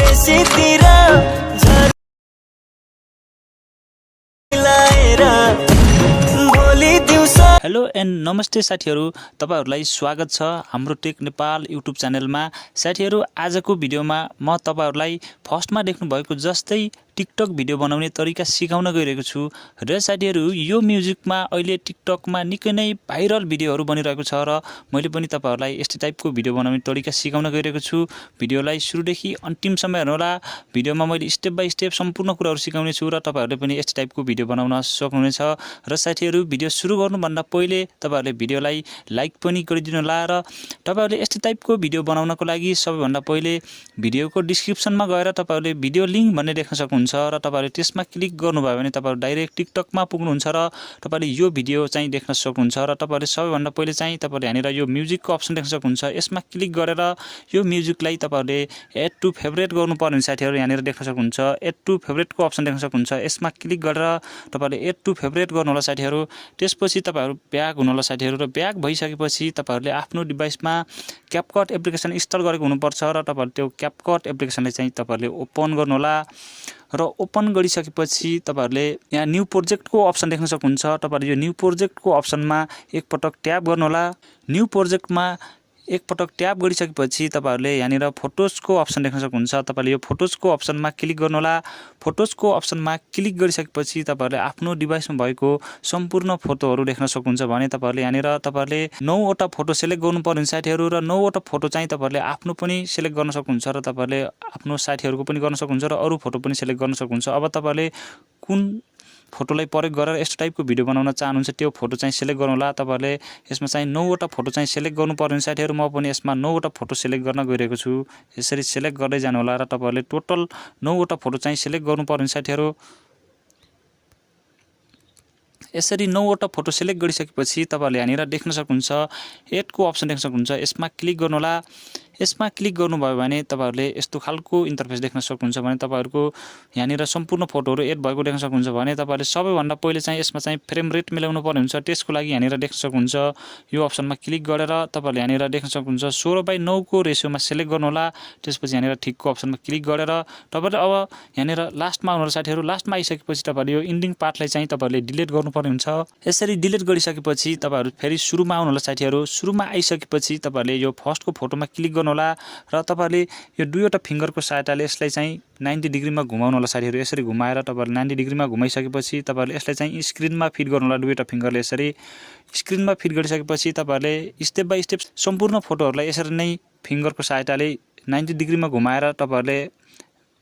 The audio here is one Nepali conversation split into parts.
बेसीतिर झर्लाएर भोलि दिउँसो। हेलो एन्ड नमस्ते साथीहरू, तपाईहरुलाई स्वागत छ हाम्रो टेक नेपाल युट्युब च्यानलमा। साथीहरू, आजको भिडियोमा म तपाईहरुलाई फर्स्टमा देख्नु भएको जस्तै टिकटक भिडियो बनाउने तरिका सिकाउन गइरहेको छु। र साथीहरू, यो म्युजिकमा अहिले टिकटकमा निकै नै भाइरल भिडियोहरू बनिरहेको छ र मैले पनि तपाईहरुलाई यस्तै टाइपको भिडियो बनाउने तरिका सिकाउन गइरहेको छु। भिडियोलाई सुरुदेखि अन्तिमसम्म हेर्नुहोला। भिडियोमा मैले स्टेप बाइ स्टेप सम्पूर्ण कुराहरू सिकाउने छु र तपाईहरुले पनि यस्तै टाइपको भिडियो बनाउन सक्नुहुनेछ। र साथीहरू, भिडियो सुरु गर्नुभन्दा पहिले तपाईहरुले भिडियोलाई लाइक पनि गरिदिनु होला र तपाईहरुले यस्तै टाइपको भिडियो बनाउनको लागि सबैभन्दा पहिले भिडियोको डिस्क्रिप्सनमा गएर तपाईहरुले भिडियो लिंक भन्ने देख्न सक्नुहुन्छ र तपाईहरुले त्यसमा क्लिक गर्नुभयो भने तपाईहरु डाइरेक्ट टिकटकमा पुग्नुहुन्छ र तपाईहरुले यो भिडियो चाहिँ देख्न सक्नुहुन्छ। र तपाईहरुले सबैभन्दा पहिले चाहिँ तपाईहरुले यहाँनिर यो म्युजिकको अप्सन देख्न सक्नुहुन्छ। यसमा क्लिक गरेर यो म्युजिकलाई तपाईहरुले एड टु फेभरेट गर्नुपर्ने साथीहरु यहाँनिर देख्न सक्नुहुन्छ। एड टु फेभरेटको अप्सन देख्न सक्नुहुन्छ। यसमा क्लिक गरेर तपाईहरुले एड टु फेभरेट गर्नु होला साथीहरु। त्यसपछि तपाईहरु ब्याक हुनु होला साथीहरु र ब्याक भइसकेपछि तपाईहरुले आफ्नो डिभाइसमा क्यापकट एप्लिकेसन इन्स्टल गरेको हुनुपर्छ र तपाईहरुले त्यो क्यापकट एप्लिकेसनलाई चाहिँ तपाईहरुले ओपन गर्नु होला। र ओपन गरिसकेपछि तपाईहरुले यहाँ न्यू प्रोजेक्टको अप्सन देख्न सक्नुहुन्छ। तपाईहरुले यो न्यू प्रोजेक्टको अप्सनमा एकपटक ट्याप गर्नु होला। न्यू प्रोजेक्टमा एकपटक ट्याप गरिसकेपछि तपाईहरुले यहाँनिर फोटोजको अप्सन देख्न सक्नुहुन्छ। तपाईहरुले यो फोटोजको अप्सनमा क्लिक गर्नु होला। फोटोजको अप्सनमा क्लिक गरिसकेपछि तपाईहरुले आफ्नो डिभाइसमा भएको सम्पूर्ण फोटोहरू देख्न सक्नुहुन्छ भने तपाईहरुले यहाँनिर तपाईहरुले 9 वटा फोटो सेलेक्ट गर्नुपर्ने साथीहरु र 9 वटा फोटो चाहिँ तपाईहरुले आफ्नो पनि सेलेक्ट गर्न सक्नुहुन्छ र तपाईहरुले आफ्नो साथीहरुको पनि गर्न सक्नुहुन्छ र अरु फोटो पनि सेलेक्ट गर्न सक्नुहुन्छ। अब तपाईहरुले कुन फोटोलाई प्रयोग गरेर यस्तो टाइपको भिडियो बनाउन चाहनुहुन्छ त्यो फोटो चाहिँ सेलेक्ट गर्नु होला। तपाईहरुले यसमा चाहिँ 9 वटा फोटो चाहिँ सेलेक्ट गर्नुपर्ने साथीहरु। म पनि यसमा 9 वटा फोटो सेलेक्ट गर्न गइरहेको छु। यसरी सेलेक्ट गर्दै जानु होला र तपाईहरुले टोटल 9 वटा फोटो चाहिँ सेलेक्ट गर्नुपर्ने साथीहरु। यसरी 9 वटा फोटो सेलेक्ट गरिसकेपछि तपाईहरुले यहाँनिर देख्न सक्नुहुन्छ एडको अप्सन देख्न सक्नुहुन्छ। यसमा क्लिक गर्नु होला। यसमा क्लिक गर्नुभयो भने तपाईहरुले यस्तो खालको इन्टरफेस देख्न सक्नुहुन्छ भने तपाईहरुको यहाँनिर सम्पूर्ण फोटोहरु एड भएको देख्न सक्नुहुन्छ भने तपाईहरुले सबैभन्दा पहिले चाहिँ यसमा चाहिँ फ्रेम रेट मिलाउनु पर्ने हुन्छ। त्यसको लागि यहाँनिर देख्न सक्नुहुन्छ यो अप्सनमा क्लिक गरेर तपाईहरुले यहाँनिर देख्न सक्नुहुन्छ 16:9 को रेशियोमा सेलेक्ट गर्नु होला। त्यसपछि यहाँनिर ठिकको अप्सनमा क्लिक गरेर तपाईहरुले अब यहाँनिर लास्टमा आउनु होला साथीहरु। लास्टमा आइसकेपछि तपाईहरुले यो इन्डिङ पार्टलाई चाहिँ तपाईहरुले डिलिट गर्नुपर्ने हुन्छ। यसरी डिलिट गरिसकेपछि तपाईहरु फेरि सुरुमा आउनु होला साथीहरु। सुरुमा आइसकेपछि तपाईहरुले यो फर्स्टको फोटोमा क्लिक गर्नु होला र तपाईहरुले यो दुईवटा फिंगरको सहायताले यसलाई चाहिँ 90 डिग्रीमा घुमाउनु होला साथीहरु। यसरी घुमाएर तपाईहरुले 90 डिग्रीमा घुमाइसकेपछि तपाईहरुले यसलाई चाहिँ स्क्रिनमा फिट गर्नु होला दुईवटा फिंगरले। यसरी स्क्रिनमा फिट गरिसकेपछि तपाईहरुले स्टेप बाइ स्टेप सम्पूर्ण फोटोहरुलाई यसरी नै फिंगरको सहायताले 90 डिग्रीमा घुमाएर तपाईहरुले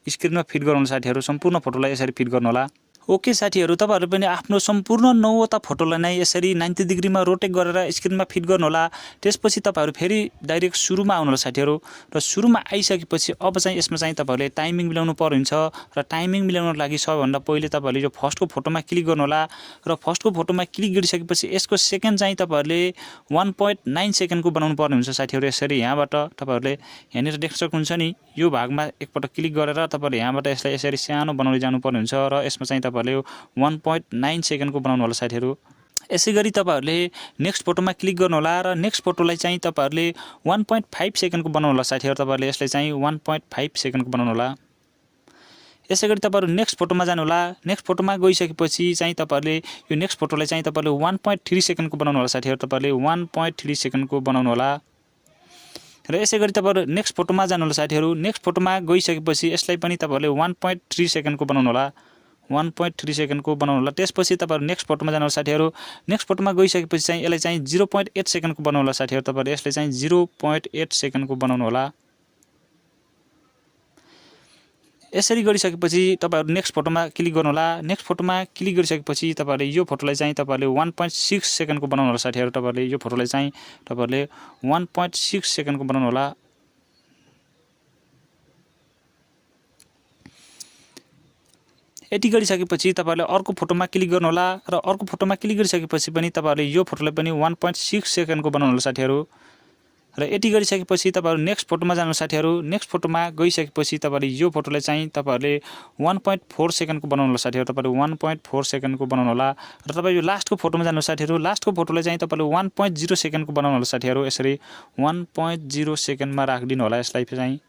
स्क्रिनमा फिट गर्नु होला साथीहरु। सम्पूर्ण फोटोलाई यसरी फिट गर्नु होला। ओके साथीहरु, तपाईहरुले पनि आफ्नो सम्पूर्ण 9 वटा फोटोलाई नै यसरी 90 डिग्रीमा रोटेट गरेर स्क्रिनमा फिट गर्नु होला। त्यसपछि तपाईहरु फेरि डाइरेक्ट सुरुमा आउनु होला साथीहरु र सुरुमा आइसकेपछि अब चाहिँ यसमा चाहिँ तपाईहरुले टाइमिङ मिलाउनु पर्ने हुन्छ र टाइमिङ मिलाउनको लागि सबैभन्दा पहिले तपाईहरुले यो फर्स्टको फोटोमा क्लिक गर्नु होला र फर्स्टको फोटोमा क्लिक गरिसकेपछि यसको सेकेन्ड चाहिँ तपाईहरुले 1.9 सेकेन्डको बनाउनु पर्ने हुन्छ साथीहरु। यसरी यहाँबाट तपाईहरुले यहाँनिर देख्न सक्नुहुन्छ नि यो भागमा एकपटक क्लिक गरेर तपाईहरुले यहाँबाट यसलाई यसरी सानो बनाउँदै जानु पर्ने हुन्छ र यसमा चाहिँ तपाईहरुले 1.9 सेकेन्डको बनाउनु होला साथीहरु। यसैगरी तपाईहरुले नेक्स्ट फोटोमा क्लिक गर्नु होला र नेक्स्ट फोटोलाई चाहिँ तपाईहरुले 1.5 सेकेन्डको बनाउनु होला साथीहरु। तपाईहरुले यसलाई चाहिँ 1.5 सेकेन्डको बनाउनु होला। यसैगरी तपाईहरु नेक्स्ट फोटोमा जानु होला। नेक्स्ट फोटोमा गइसकेपछि चाहिँ तपाईहरुले यो नेक्स्ट फोटोलाई चाहिँ तपाईहरुले 1.3 सेकेन्डको बनाउनु होला साथीहरु। तपाईहरुले 1.3 सेकेन्डको बनाउनु होला। र यसैगरी तपाईहरु नेक्स्ट फोटोमा जानु होला साथीहरु। नेक्स्ट फोटोमा गइसकेपछि यसलाई पनि तपाईहरुले 1.3 सेकेन्डको बनाउनु होला। 1.3 सेकेन्डको बनाउनु होला। त्यसपछि तपाईहरु नेक्स्ट फोटोमा जानु होला साथीहरु। नेक्स्ट फोटोमा गइसकेपछि चाहिँ यसलाई चाहिँ 0.8 सेकेन्डको बनाउनु होला साथीहरु। तपाईहरुले यसलाई चाहिँ 0.8 सेकेन्डको बनाउनु होला। यसरी गरिसकेपछि तपाईहरु नेक्स्ट फोटोमा क्लिक गर्नु होला। नेक्स्ट फोटोमा क्लिक गरिसकेपछि तपाईहरुले यो फोटोलाई चाहिँ तपाईहरुले 1.6 सेकेन्डको बनाउनु होला साथीहरु। तपाईहरुले यो फोटोलाई चाहिँ तपाईहरुले 1.6 सेकेन्डको बनाउनु होला। यति गरिसकेपछि तपाईहरुले अर्को फोटोमा क्लिक गर्नु होला र अर्को फोटोमा क्लिक गरिसकेपछि पनि तपाईहरुले यो फोटोलाई पनि 1.6 सेकेन्डको बनाउनु होला साथीहरु। र यति गरिसकेपछि तपाईहरु नेक्स्ट फोटोमा जानु साथीहरु। नेक्स्ट फोटोमा गइसकेपछि तपाईहरुले यो फोटोलाई चाहिँ तपाईहरुले 1.4 सेकेन्डको बनाउनु होला साथीहरु। तपाईहरु 1.4 सेकेन्डको बनाउनु होला र तपाई यो लास्टको फोटोमा जानु साथीहरु। लास्टको फोटोलाई चाहिँ तपाईहरुले 1.0 सेकेन्डको बनाउनु होला साथीहरु। यसरी 1.0 सेकेन्डमा राखिदिनु होला यसलाई चाहिँ।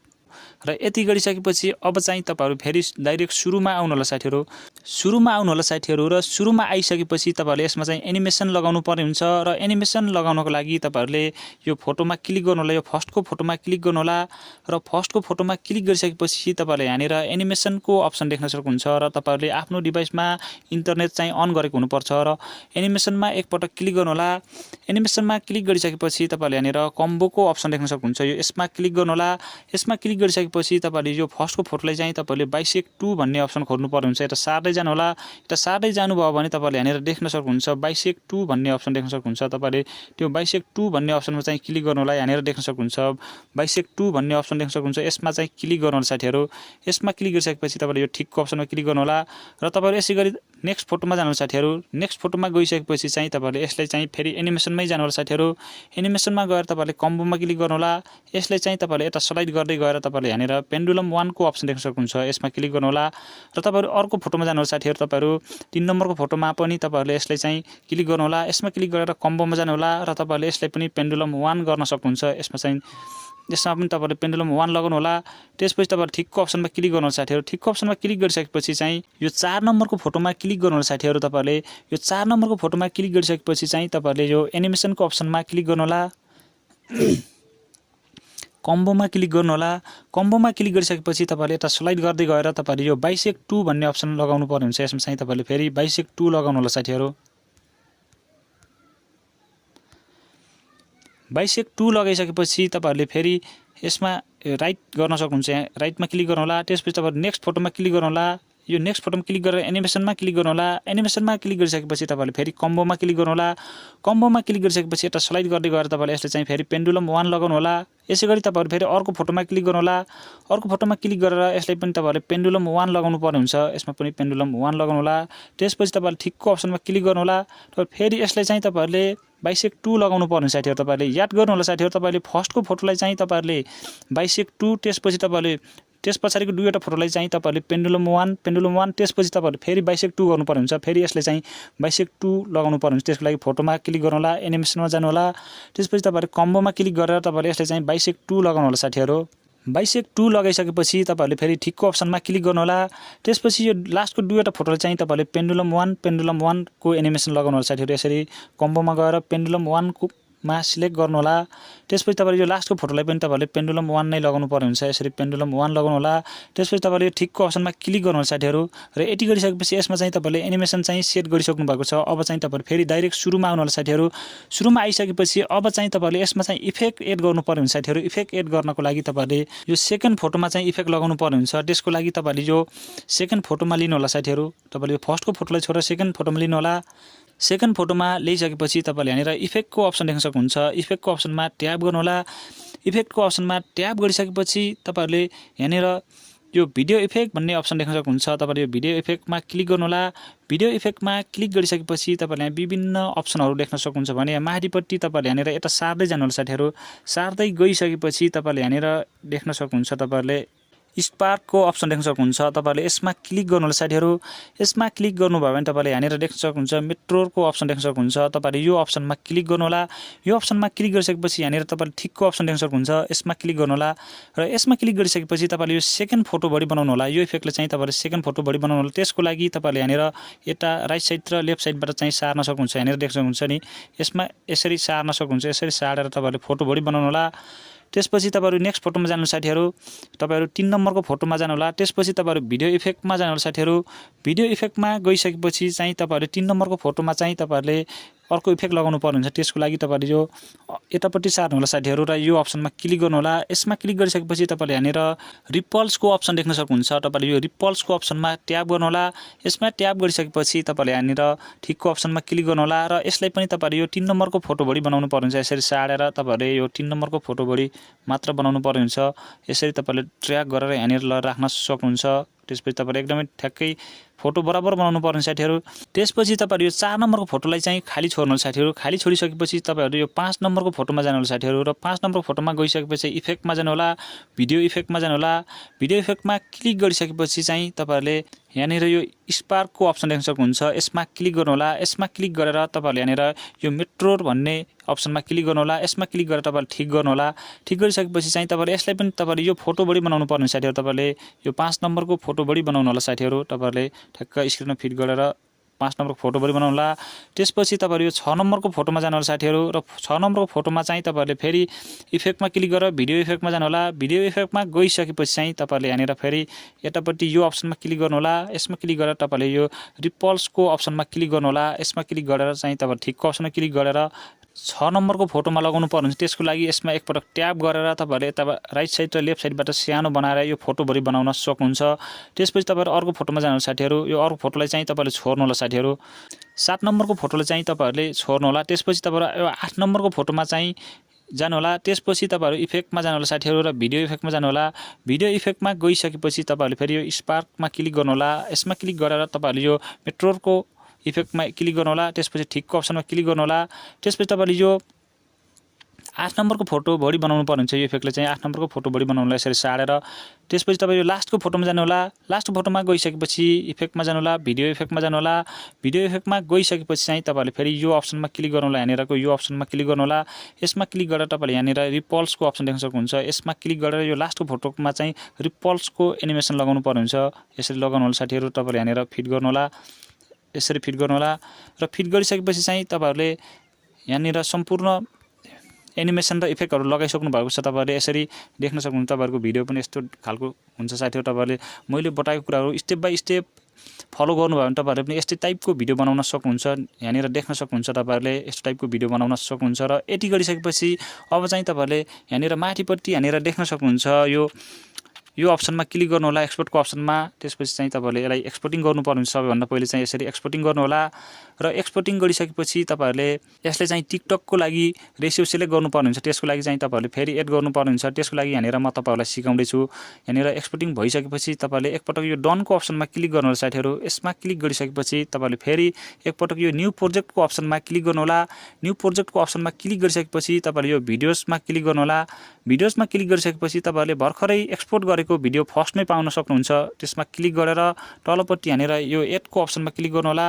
र यति गरिसकेपछि अब चाहिँ तपाईहरु फेरि डाइरेक्ट सुरुमा आउनु होला साथीहरु। सुरुमा आउनु होला साथीहरु र सुरुमा आइसकेपछि तपाईहरुले यसमा चाहिँ एनिमेसन लगाउनु पर्ने हुन्छ र एनिमेसन लगाउनको लागि तपाईहरुले यो फोटोमा क्लिक गर्नु होला। यो फर्स्टको फोटोमा क्लिक गर्नु होला र फर्स्टको फोटोमा क्लिक गरिसकेपछि तपाईहरुले यहाँनिर एनिमेसनको अप्सन देख्न सक्नुहुन्छ र तपाईहरुले आफ्नो डिभाइसमा इन्टरनेट चाहिँ अन गरेको हुनुपर्छ र एनिमेसनमा एकपटक क्लिक गर्नु होला। एनिमेसनमा क्लिक गरिसकेपछि तपाईहरुले यहाँनिर कम्बोको अप्सन देख्न सक्नुहुन्छ। यो यसमा क्लिक गर्नु होला। यसमा क्लिक गरिसकेपछि तपाईहरुले यो फर्स्टको फोटोलाई चाहिँ तपाईहरुले बाइसेक्ट 2 भन्ने अप्सन खोज्नु पर्ने हुन्छ। यता सार्दै जानु होला। यता सार्दै जानुभयो भने तपाईहरुले यहाँनिर देख्न सक्नुहुन्छ बाइसेक्ट 2 भन्ने अप्सन देख्न सक्नुहुन्छ। तपाईहरुले त्यो बाइसेक्ट 2 भन्ने अप्सनमा चाहिँ क्लिक गर्नु होला। यहाँनिर देख्न सक्नुहुन्छ बाइसेक्ट 2 भन्ने अप्सन देख्न सक्नुहुन्छ। यसमा चाहिँ क्लिक गर्नु होला साथीहरु। यसमा क्लिक गरिसकेपछि तपाईहरुले यो ठिकको अप्सनमा क्लिक गर्नु होला र तपाईहरु यसैगरी नेक्स्ट फोटोमा जानु होला साथीहरु। नेक्स्ट फोटोमा गइसकेपछि चाहिँ तपाईहरुले यसलाई चाहिँ फेरि एनिमेसनमै जानु होला साथीहरु। एनिमेसनमा गएर तपाईहरुले कम्बोमा क्लिक गर्नु होला। यसलाई चाहिँ तपाईहरुले यता स्लाइड गर्दै गएर तपाईहरुले यहाँनिर पेन्डुलम 1 को अप्सन देख्न सक्नुहुन्छ। यसमा क्लिक गर्नु होला र तपाईहरु अर्को फोटोमा जानु होला साथीहरु। तपाईहरु 3 नम्बरको फोटोमा पनि तपाईहरुले यसलाई चाहिँ क्लिक गर्नु होला। यसमा क्लिक गरेर कम्बोमा जानु होला र तपाईहरुले यसलाई पनि पेन्डुलम 1 गर्न सक्नुहुन्छ। यसमा पनि तपाईहरुले पेन्डुलम 1 लगाउनु होला। त्यसपछि तपाईहरु ठिकको अप्सनमा क्लिक गर्नु होला साथीहरु। ठिकको अप्सनमा क्लिक गरिसकेपछि चाहिँ यो 4 नम्बरको फोटोमा क्लिक गर्नु होला साथीहरु। तपाईहरुले यो 4 नम्बरको फोटोमा क्लिक गरिसकेपछि चाहिँ तपाईहरुले यो एनिमेसनको अप्सनमा क्लिक गर्नु होला। कम्बोमा क्लिक गर्नु होला। कम्बोमा क्लिक गरिसकेपछि तपाईहरुले यता स्लाइड गर्दै गएर तपाईहरुले यो बाइसेक्ट 2 भन्ने अप्सन लगाउनु पर्ने हुन्छ। यसमा चाहिँ तपाईहरुले फेरि बाइसेक्ट 2 लगाउनु होला साथीहरु। बाइसेक्ट 2 लगाइसकेपछि तपाईहरुले फेरि यसमा राइट गर्न सक्नुहुन्छ। राइटमा क्लिक गर्नु होला। त्यसपछि तपाईहरु नेक्स्ट फोटोमा क्लिक गर्नु होला। यो नेक्स्ट फोटोमा क्लिक गरेर एनिमेसनमा क्लिक गर्नु होला। एनिमेसनमा क्लिक गरिसकेपछि तपाईहरुले फेरि कम्बोमा क्लिक गर्नु होला। कम्बोमा क्लिक गरिसकेपछि यता स्लाइड गर्दै गएर तपाईहरुले यसले चाहिँ फेरि पेन्डुलम 1 लगाउनु होला। यसैगरी तपाईहरु फेरि अर्को फोटोमा क्लिक गर्नु होला। अर्को फोटोमा क्लिक गरेर यसलाई पनि तपाईहरुले पेन्डुलम 1 लगाउनु पर्ने हुन्छ। यसमा पनि पेन्डुलम 1 लगाउनु होला। त्यसपछि तपाईहरुले ठिकको अप्सनमा क्लिक गर्नु होला र फेरि यसलाई चाहिँ तपाईहरुले बाइसेक्ट 2 लगाउनु पर्ने साथीहरु। तपाईहरुले याद गर्नु होला साथीहरु। तपाईहरुले फर्स्टको फोटोलाई चाहिँ तपाईहरुले बाइसेक्ट 2 त्यसपछि तपाईहरुले त्यसपछाडिको दुईवटा फोटोलाई चाहिँ तपाईहरुले पेन्डुलम 1 त्यसपछि तपाईहरुले फेरि बाइसेक्ट 2 गर्नु पर्ने हुन्छ। फेरि यसले चाहिँ बाइसेक्ट 2 लगाउनु पर्ने हुन्छ। त्यसको लागि फोटोमा क्लिक गर्नु होला। एनिमेसनमा जानु होला। त्यसपछि तपाईहरुले कम्बोमा क्लिक गरेर तपाईहरुले यसले चाहिँ बाइसेक्ट 2 लगाउनु होला साथीहरु। बाइसेक्ट 2 लगाइसकेपछि तपाईहरुले फेरि ठिकको अप्सनमा क्लिक गर्नु होला। त्यसपछि यो लास्टको दुईवटा फोटोलाई चाहिँ तपाईहरुले पेन्डुलम 1 को एनिमेसन लगाउनु होला साथीहरु। यसरी कम्बोमा गएर पेन्डुलम 1 को मा सिलेक्ट गर्नु होला। त्यसपछि तपाईहरुले यो लास्टको फोटोलाई पनि तपाईहरुले पेन्डुलम 1 नै लगाउनु पर्ने हुन्छ। यसरी पेन्डुलम 1 लगाउनु होला। त्यसपछि तपाईहरुले ठिकको अप्सनमा क्लिक गर्नु होला साथीहरु र यति गरिसकेपछि यसमा चाहिँ तपाईहरुले एनिमेसन चाहिँ सेट गरिसक्नु भएको छ। अब चाहिँ तपाईहरु फेरि डाइरेक्ट सुरुमा आउनु होला साथीहरु। सुरुमा आइसकेपछि अब चाहिँ तपाईहरुले यसमा चाहिँ इफेक्ट एड गर्नु पर्ने हुन्छ साथीहरु। इफेक्ट एड गर्नको लागि तपाईहरुले यो सेकेन्ड फोटोमा चाहिँ इफेक्ट लगाउनु पर्ने हुन्छ। त्यसको लागि तपाईहरुले यो सेकेन्ड फोटोमा लिनु होला साथीहरु। तपाईहरुले यो फर्स्टको फोटोलाई छोडेर सेकेन्ड फोटोमा लिनु होला। सेकेन्ड फोटोमा ल्याइसकेपछि तपाईहरुले यहाँनिर इफेक्टको अप्सन देख्न सक्नुहुन्छ। इफेक्टको अप्सनमा ट्याब गर्नु होला। इफेक्टको अप्सनमा ट्याब गरिसकेपछि तपाईहरुले यहाँनिर यो भिडियो इफेक्ट भन्ने अप्सन देख्न सक्नुहुन्छ। तपाईहरुले यो भिडियो इफेक्टमा क्लिक गर्नु होला। भिडियो इफेक्टमा क्लिक गरिसकेपछि तपाईहरुले यहाँ विभिन्न अप्सनहरु देख्न सक्नुहुन्छ भने यहाँ माथिपट्टि तपाईहरुले यहाँनिर यता सार्दै जानु होला साथीहरु। सार्दै गइसकेपछि तपाईहरुले यहाँनिर देख्न सक्नुहुन्छ तपाईहरुले स्पार्कको अप्सन देख्न सक्नुहुन्छ। तपाईहरुले यसमा क्लिक गर्नु होला साथीहरु। यसमा क्लिक गर्नुभयो भने तपाईहरुले यहाँनिर देख्न सक्नुहुन्छ मेट्रोको अप्सन देख्न सक्नुहुन्छ। तपाईहरुले यो अप्सनमा क्लिक गर्नु होला। यो अप्सनमा क्लिक गरिसकेपछि यहाँनिर तपाईहरुले ठिकको अप्सन देख्न सक्नुहुन्छ। यसमा क्लिक गर्नु होला र यसमा क्लिक गरिसकेपछि तपाईहरुले यो सेकेन्ड फोटो बढी बनाउनु होला। यो इफेक्टले चाहिँ तपाईहरुले सेकेन्ड फोटो बढी बनाउनु होला। त्यसको लागि तपाईहरुले यहाँनिर यता राइट साइड र लेफ्ट साइडबाट चाहिँ सार्न सक्नुहुन्छ। यहाँनिर देख्न सक्नुहुन्छ नि यसमा यसरी सार्न सक्नुहुन्छ। यसरी सारेर तपाईहरुले फोटो बढी बनाउनु होला। त्यसपछि तपाईहरु नेक्स्ट फोटोमा जानु साथीहरु। तपाईहरु 3 नम्बरको फोटोमा जानु होला। त्यसपछि तपाईहरु भिडियो इफेक्टमा जानु होला साथीहरु। भिडियो इफेक्टमा गइसकेपछि चाहिँ तपाईहरुले 3 नम्बरको फोटोमा चाहिँ तपाईहरुले अर्को इफेक्ट लगाउनु पर्ने हुन्छ। त्यसको लागि तपाईहरुले यो यतापट्टि सार्नु होला साथीहरु र यो अप्सनमा क्लिक गर्नु होला। यसमा क्लिक गरिसकेपछि तपाईहरुले यहाँनिर रिपल्सको अप्सन देख्न सक्नुहुन्छ। तपाईहरुले यो रिपल्सको अप्सनमा ट्याब गर्नु होला। यसमा ट्याब गरिसकेपछि तपाईहरुले यहाँनिर ठिकको अप्सनमा क्लिक गर्नु होला र यसलाई पनि तपाईहरुले यो 3 नम्बरको फोटो बढी बनाउनु पर्ने हुन्छ। यसरी सारेर तपाईहरुले यो 3 नम्बरको फोटो बढी मात्र बनाउनु पर्ने हुन्छ। यसरी तपाईहरुले ट्र्याक गरेर यहाँनिर राख्न सक्नुहुन्छ। त्यसपछि तपाईहरुले एकदमै ठ्याक्कै फोटो बराबर बनाउनु पर्ने साथीहरु। त्यसपछि तपाईहरु यो 4 नम्बरको फोटोलाई चाहिँ खाली छोड्नु होला साथीहरु। खाली छोडिसकेपछि तपाईहरु यो 5 नम्बरको फोटोमा जानु होला साथीहरु र 5 नम्बरको फोटोमा गइसकेपछि इफेक्टमा जानु होला। भिडियो इफेक्टमा जानु होला। भिडियो इफेक्टमा क्लिक गरिसकेपछि चाहिँ तपाईहरुले यहाँनिर यो स्पार्कको अप्सन देख्न सक्नुहुन्छ। यसमा क्लिक गर्नु होला। यसमा क्लिक गरेर तपाईहरुले यहाँनिर यो मेट्रो भन्ने अप्सनमा क्लिक गर्नुहोला। यसमा क्लिक गरेर तपाईँले ठिक गर्नुहोला। ठिक गरिसकेपछि चाहिँ तपाईँले यसलाई पनि तपाईँले यो फोटो बढी बनाउनु पर्ने साथीहरू। तपाईँले यो 5 नम्बरको फोटो बढी बनाउनु होला साथीहरू। तपाईँले ठ्याक्क स्क्रिनमा फिट गरेर 5 नम्बरको फोटो बढी बनाउनु होला। त्यसपछि तपाईँहरू यो 6 नम्बरको फोटोमा जानु होला साथीहरू र 6 नम्बरको फोटोमा चाहिँ तपाईँहरूले फेरि इफेक्टमा क्लिक गरेर भिडियो इफेक्टमा जानु होला। भिडियो इफेक्टमा गइसकेपछि चाहिँ तपाईँले यहाँनिर फेरि यतापट्टि यो अप्सनमा क्लिक गर्नु होला। यसमा क्लिक गरेर तपाईँले यो रिपल्सको अप्सनमा क्लिक गर्नु होला। यसमा क्लिक गरेर चाहिँ तपाईँ ठिकको अप्सनमा क्लिक गरेर 6 नम्बरको फोटोमा लगाउनु पर्नुहुन्छ। त्यसको लागि यसमा एकपटक ट्याप गरेर तपाईँले यता राइट साइड र लेफ्ट साइडबाट सानो बनाएर यो फोटोभरि बनाउन सक्नुहुन्छ। त्यसपछि तपाईँहरू अर्को फोटोमा जानु साथीहरू। यो अर्को फोटोलाई चाहिँ तपाईँले छोड्नु होला साथीहरू। 7 नम्बरको फोटोलाई चाहिँ तपाईँहरूले छोड्नु होला। त्यसपछि तपाईँहरू यो 8 नम्बरको फोटोमा चाहिँ जानु होला। त्यसपछि तपाईँहरू इफेक्टमा जानु होला साथीहरू र भिडियो इफेक्टमा जानु होला। भिडियो इफेक्टमा गइसकेपछि तपाईँहरूले फेरि यो स्पार्कमा क्लिक गर्नु होला। यसमा क्लिक गरेर तपाईँहरूले यो मेट्रोको इफेक्टमा क्लिक गर्नु होला। त्यसपछि ठिकको अप्सनमा क्लिक गर्नु होला। त्यसपछि तपाईँले यो 8 नम्बरको फोटो बढी बनाउनु पर्नुहुन्छ। यो इफेक्टले चाहिँ 8 नम्बरको फोटो बढी बनाउनुलाई यसरी सारेर त्यसपछि तपाईँ यो लास्टको फोटोमा जानु होला। लास्ट फोटोमा गइसकेपछि इफेक्टमा जानु होला। भिडियो इफेक्टमा जानु होला। भिडियो इफेक्टमा गइसकेपछि चाहिँ तपाईँले फेरि यो अप्सनमा क्लिक गर्नु होला। यहाँनिरको यो अप्सनमा क्लिक गर्नु होला। यसमा क्लिक गरेर तपाईँले यहाँनिर रिपल्सको अप्सन देख्न सक्नुहुन्छ। यसमा क्लिक गरेर यो लास्टको फोटोमा चाहिँ रिपल्सको एनिमेसन लगाउनु पर्नुहुन्छ। यसरी लगाउनु होला साथीहरू। तपाईँले यहाँनिर फिट गर्नु होला। यसरी फिट गर्नु होला र फिट गरिसकेपछि चाहिँ तपाईँहरूले यहाँनिर सम्पूर्ण एनिमेसन र इफेक्टहरू लगाइसक्नु भएको छ। तपाईँहरूले यसरी देख्न सक्नुहुन्छ। तपाईँहरूको भिडियो पनि यस्तो खालको हुन्छ साथीहरू। तपाईँहरूले मैले बताएको कुराहरू स्टेप बाई स्टेप फलो गर्नुभयो भने तपाईँहरूले पनि यस्तै टाइपको भिडियो बनाउन सक्नुहुन्छ। यहाँनिर देख्न सक्नुहुन्छ तपाईँहरूले यस्तो टाइपको भिडियो बनाउन सक्नुहुन्छ। र यति गरिसकेपछि अब चाहिँ तपाईँहरूले यहाँनिर माथिपट्टि यहाँनिर देख्न सक्नुहुन्छ यो अप्सनमा क्लिक गर्नु होला। एक्सपोर्टको अप्सनमा। त्यसपछि चाहिँ तपाईँहरूले यसलाई एक्सपोर्टिङ गर्नुपर्ने हुन्छ। सबैभन्दा पहिले चाहिँ यसरी एक्सपोर्टिङ गर्नु होला र एक्सपोर्टिङ गरिसकेपछि तपाईँहरूले यसले चाहिँ टिकटकको लागि रेसियो सिलेक्ट गर्नुपर्ने हुन्छ। त्यसको लागि चाहिँ तपाईँहरूले फेरि एड गर्नुपर्ने हुन्छ। त्यसको लागि यहाँनिर म तपाईँहरूलाई सिकाउँदैछु। यहाँनिर एक्सपोर्टिङ भइसकेपछि तपाईँहरूले एकपटक यो डनको अप्सनमा क्लिक गर्नु होला साथीहरू। यसमा क्लिक गरिसकेपछि तपाईँहरूले फेरि एकपटक यो न्यू प्रोजेक्टको अप्सनमा क्लिक गर्नु होला। न्यू प्रोजेक्टको अप्सनमा क्लिक गरिसकेपछि तपाईँले यो भिडियोजमा क्लिक गर्नु होला। भिडियोजमा क्लिक गरिसकेपछि तपाईँहरूले भर्खरै एक्सपोर्ट गरेको भिडियो फर्स्टमै पाउन सक्नुहुन्छ। त्यसमा क्लिक गरेर तलपट्टि यहाँनिर यो एडको अप्सनमा क्लिक गर्नु होला।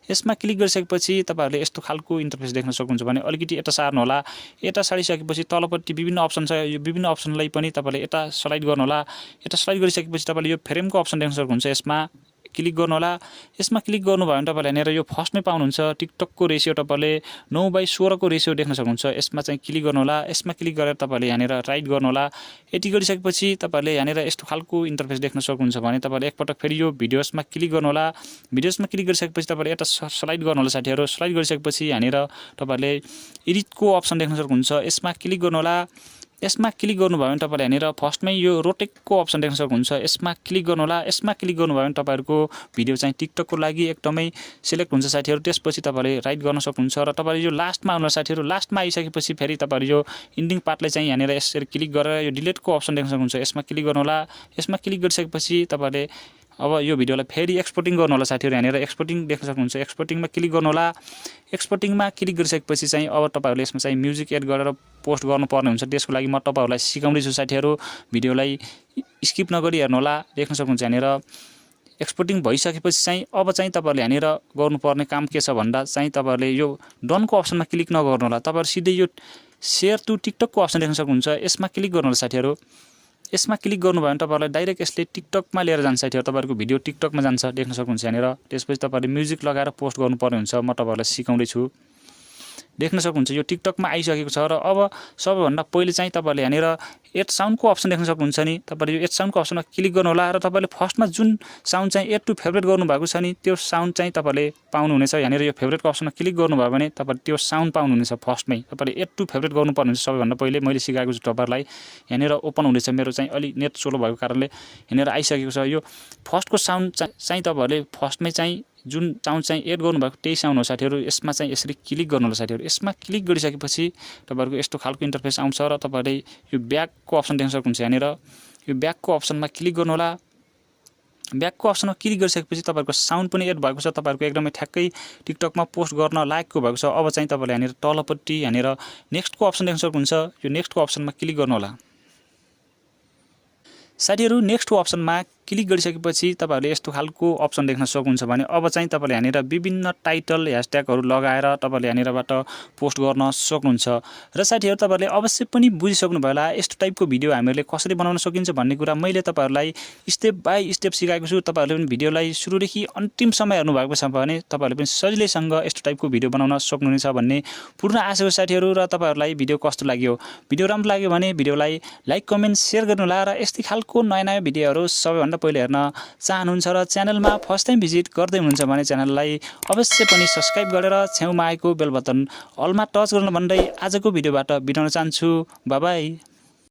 यसमा क्लिक गरिसकेपछि तपाईँहरूले यस्तो खालको इन्टरफेस देख्न सक्नुहुन्छ भने अलिकति यता सार्नु होला। यता सारिसकेपछि तलपट्टि विभिन्न अप्सन छ। यो विभिन्न अप्सनलाई पनि तपाईँले यता स्लाइड गर्नु होला। यता स्लाइड गरिसकेपछि तपाईँले यो फ्रेमको अप्सन देख्न सक्नुहुन्छ। यसमा क्लिक गर्नु होला। यसमा क्लिक गर्नुभयो भने तपाईँले यहाँनिर यो फर्स्टमै पाउनुहुन्छ। टिकटकको रेसियो तपाईँले 9:16 को रेसियो देख्न सक्नुहुन्छ। यसमा चाहिँ क्लिक गर्नु होला। यसमा क्लिक गरेर तपाईँले यहाँनिर राइट गर्नु होला। यति गरिसकेपछि तपाईँले यहाँनिर यस्तो खालको इन्टरफेस देख्न सक्नुहुन्छ भने तपाईँले एकपटक फेरि यो भिडियोसमा क्लिक गर्नु होला। भिडियोसमा क्लिक गरिसकेपछि तपाईँले यता स्लाइड गर्नु होला साथीहरू। स्लाइड गरिसकेपछि यहाँनिर तपाईँले एडिटको अप्सन देख्न सक्नुहुन्छ। यसमा क्लिक गर्नु होला। यसमा क्लिक गर्नुभयो भने तपाईँले यहाँनिर फर्स्टमै यो रोटेटको अप्सन देख्न सक्नुहुन्छ। यसमा क्लिक गर्नु होला। यसमा क्लिक गर्नुभयो भने तपाईँहरूको भिडियो चाहिँ टिकटकको लागि एकदमै सिलेक्ट हुन्छ साथीहरू। त्यसपछि तपाईँले राइट गर्न सक्नुहुन्छ र तपाईँले यो लास्टमा आउनु साथीहरू। लास्टमा आइसकेपछि फेरि तपाईँले यो इन्डिङ पार्टलाई चाहिँ यहाँनिर यसरी क्लिक गरेर यो डिलिटको अप्सन देख्न सक्नुहुन्छ। यसमा क्लिक गर्नु होला। यसमा क्लिक गरिसकेपछि तपाईँले अब यो भिडियोलाई फेरि एक्सपोर्टिङ गर्नु होला साथीहरू। यहाँनिर एक्सपोर्टिङ देख्न सक्नुहुन्छ। एक्सपोर्टिङमा क्लिक गर्नु होला। एक्सपोर्टिङमा क्लिक गरिसकेपछि चाहिँ अब तपाईँहरूले यसमा चाहिँ म्युजिक एड गरेर पोस्ट गर्नुपर्ने हुन्छ। त्यसको लागि म तपाईँहरूलाई सिकाउँदैछु साथीहरू। भिडियोलाई स्किप नगरी हेर्नु होला। देख्न सक्नुहुन्छ यहाँनिर एक्सपोर्टिङ भइसकेपछि चाहिँ अब चाहिँ तपाईँहरूले यहाँनिर गर्नुपर्ने काम के छ भन्दा चाहिँ तपाईँहरूले यो डनको अप्सनमा क्लिक नगर्नु होला। तपाईँहरू सिधै यो सेयर टु टिकटकको अप्सन देख्न सक्नुहुन्छ। यसमा क्लिक गर्नु होला साथीहरू। यसमा क्लिक गर्नुभयो भने तपाईँहरूलाई डाइरेक्ट यसले टिकटकमा लिएर जान्छ साथीहरू। तपाईँहरूको भिडियो टिकटकमा जान्छ। देख्न सक्नुहुन्छ यहाँनिर। त्यसपछि तपाईँहरूले म्युजिक लगाएर पोस्ट गर्नुपर्ने हुन्छ। म तपाईँहरूलाई सिकाउँदैछु। देख्न सक्नुहुन्छ यो टिकटकमा आइसकेको छ। र अब सबैभन्दा पहिले चाहिँ तपाईँहरूले यहाँनिर एड साउन्डको अप्सन देख्न सक्नुहुन्छ नि। तपाईँले यो एड साउन्डको अप्सनमा क्लिक गर्नु होला र तपाईँले फर्स्टमा जुन साउन्ड चाहिँ एड टु फेभरेट गर्नुभएको छ नि त्यो साउन्ड चाहिँ तपाईँले पाउनुहुनेछ। यहाँनिर यो फेभरेटको अप्सनमा क्लिक गर्नुभयो भने तपाईँले त्यो साउन्ड पाउनुहुनेछ। फर्स्टमै तपाईँले एड टु फेभरेट गर्नुपर्ने हुन्छ। सबैभन्दा पहिले मैले सिकाएको छु तपाईँहरूलाई। यहाँनिर ओपन हुनेछ। मेरो चाहिँ अलि नेट स्लो भएको कारणले यहाँनिर आइसकेको छ। यो फर्स्टको साउन्ड चाहिँ तपाईँहरूले फर्स्टमै चाहिँ जुन साउन्ड चाहिँ एड गर्नुभएको त्यही साउन्ड हो साथीहरू। यसमा चाहिँ यसरी क्लिक गर्नु होला साथीहरू। यसमा क्लिक गरिसकेपछि तपाईँहरूको यस्तो खालको इन्टरफेस आउँछ र तपाईँले यो ब्याकको अप्सन देख्न सक्नुहुन्छ। यहाँनिर यो ब्याकको अप्सनमा क्लिक गर्नु होला। ब्याकको अप्सनमा क्लिक गरिसकेपछि तपाईँहरूको साउन्ड पनि एड भएको छ। तपाईँहरूको एकदमै ठ्याक्कै टिकटकमा पोस्ट गर्न लायकको भएको छ। अब चाहिँ तपाईँले यहाँनिर तलपट्टि यहाँनिर नेक्स्टको अप्सन देख्न सक्नुहुन्छ। यो नेक्स्टको अप्सनमा क्लिक गर्नु होला साथीहरू। नेक्स्टको अप्सनमा क्लिक गरिसकेपछि तपाईँहरूले यस्तो खालको अप्सन देख्न सक्नुहुन्छ भने अब चाहिँ तपाईँले यहाँनिर विभिन्न टाइटल ह्यासट्यागहरू लगाएर तपाईँले यहाँनिरबाट पोस्ट गर्न सक्नुहुन्छ। र साथीहरू तपाईँहरूले अवश्य पनि बुझिसक्नु भयो होला यस्तो टाइपको भिडियो हामीहरूले कसरी बनाउन सकिन्छ भन्ने कुरा मैले तपाईँहरूलाई स्टेप बाई स्टेप सिकाएको छु। तपाईँहरूले पनि भिडियोलाई सुरुदेखि अन्तिमसम्म हेर्नु भएको छ भने तपाईँहरूले पनि सजिलैसँग यस्तो टाइपको भिडियो बनाउन सक्नुहुनेछ भन्ने पूर्ण आशा हो साथीहरू। र तपाईँहरूलाई भिडियो कस्तो लाग्यो, भिडियो राम्रो लाग्यो भने भिडियोलाई लाइक कमेन्ट सेयर गर्नुहोला। र यस्तै खालको नयाँ नयाँ भिडियोहरू सबैभन्दा पहिले हेर्न चाहनुहुन्छ र च्यानलमा फर्स्ट टाइम भिजिट गर्दै हुनुहुन्छ भने च्यानललाई अवश्य पनि सब्सक्राइब गरेर छेउमा आएको बेल बटन अलमा टच गर्न भन्दै आजको भिडियोबाट बिताउन चाहन्छु। Bye bye.